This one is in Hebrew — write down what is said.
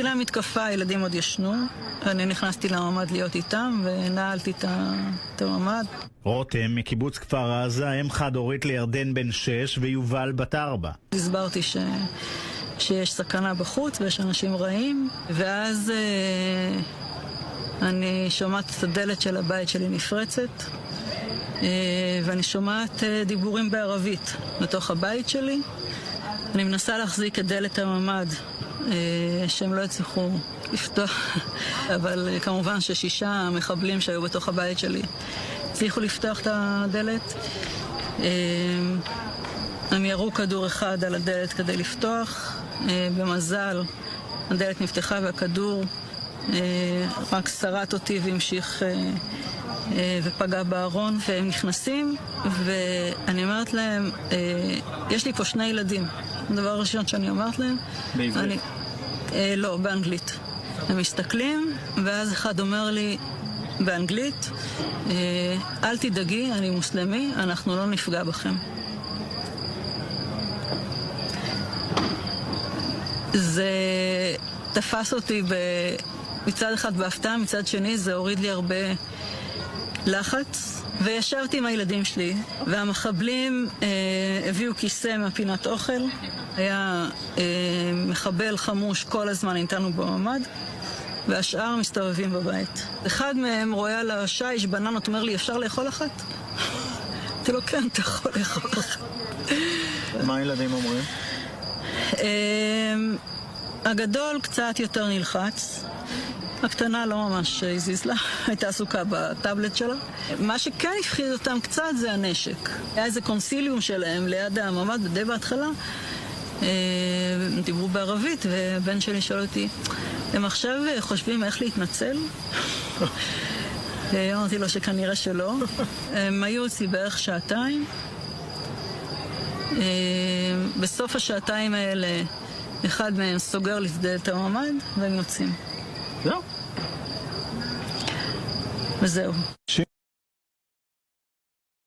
התחילה המתקפה, הילדים עוד ישנו. אני נכנסתי לממ"ד להיות איתם ונעלתי את הממ"ד. רותם מקיבוץ כפר עזה, אם חד-הורית לירדן בן 6 ויובל בת 4. הסברתי שיש סכנה בחוץ ויש אנשים רעים, ואז אני שומעת את הדלת של הבית שלי נפרצת, ואני שומעת דיבורים בערבית בתוך הבית שלי. אני מנסה להחזיק את דלת הממ"ד, שהם לא יצליחו לפתוח, אבל כמובן ש6 מחבלים שהיו בתוך הבית שלי הצליחו לפתוח את הדלת. הם ירו כדור אחד על הדלת כדי לפתוח. במזל הדלת נפתחה והכדור רק שרט אותי והמשיך ופגע בארון, והם נכנסים ואני אומרת להם, יש לי פה 2 ילדים. הדבר הראשון שאני אומרת להם, בעברית? לא, באנגלית. הם מסתכלים ואז אחד אומר לי באנגלית, אל תדאגי, אני מוסלמי, אנחנו לא נפגע בכם. זה תפס אותי מצד אחד בהפתעה, מצד שני זה הוריד לי הרבה לחץ, וישבתי עם הילדים שלי, והמחבלים הביאו כיסא מהפינת אוכל. היה מחבל חמוש כל הזמן איתנו בממ"ד, והשאר מסתובבים בבית. אחד מהם רואה על השיש בננות, אומר לי, אפשר לאכול אחת? אתה לא, כן, אתה יכול לאכול אחת. מה הילדים אומרים? הגדול קצת יותר נלחץ, הקטנה לא ממש הזיז לה, הייתה עסוקה בטאבלט שלה. מה שכן הפחיד אותם קצת זה הנשק. היה איזה קונסיליום שלהם ליד הממ"ד די בהתחלה, דיברו בערבית, ובן שלי שואל אותי, הם עכשיו חושבים איך להתנצל? אמרתי לו שכנראה שלא. הם היו אצלי בערך 2 שעתיים. בסוף השעתיים האלה אחד מהם סוגר לפדלת הממ"ד והם יוצאים. זהו. וזהו.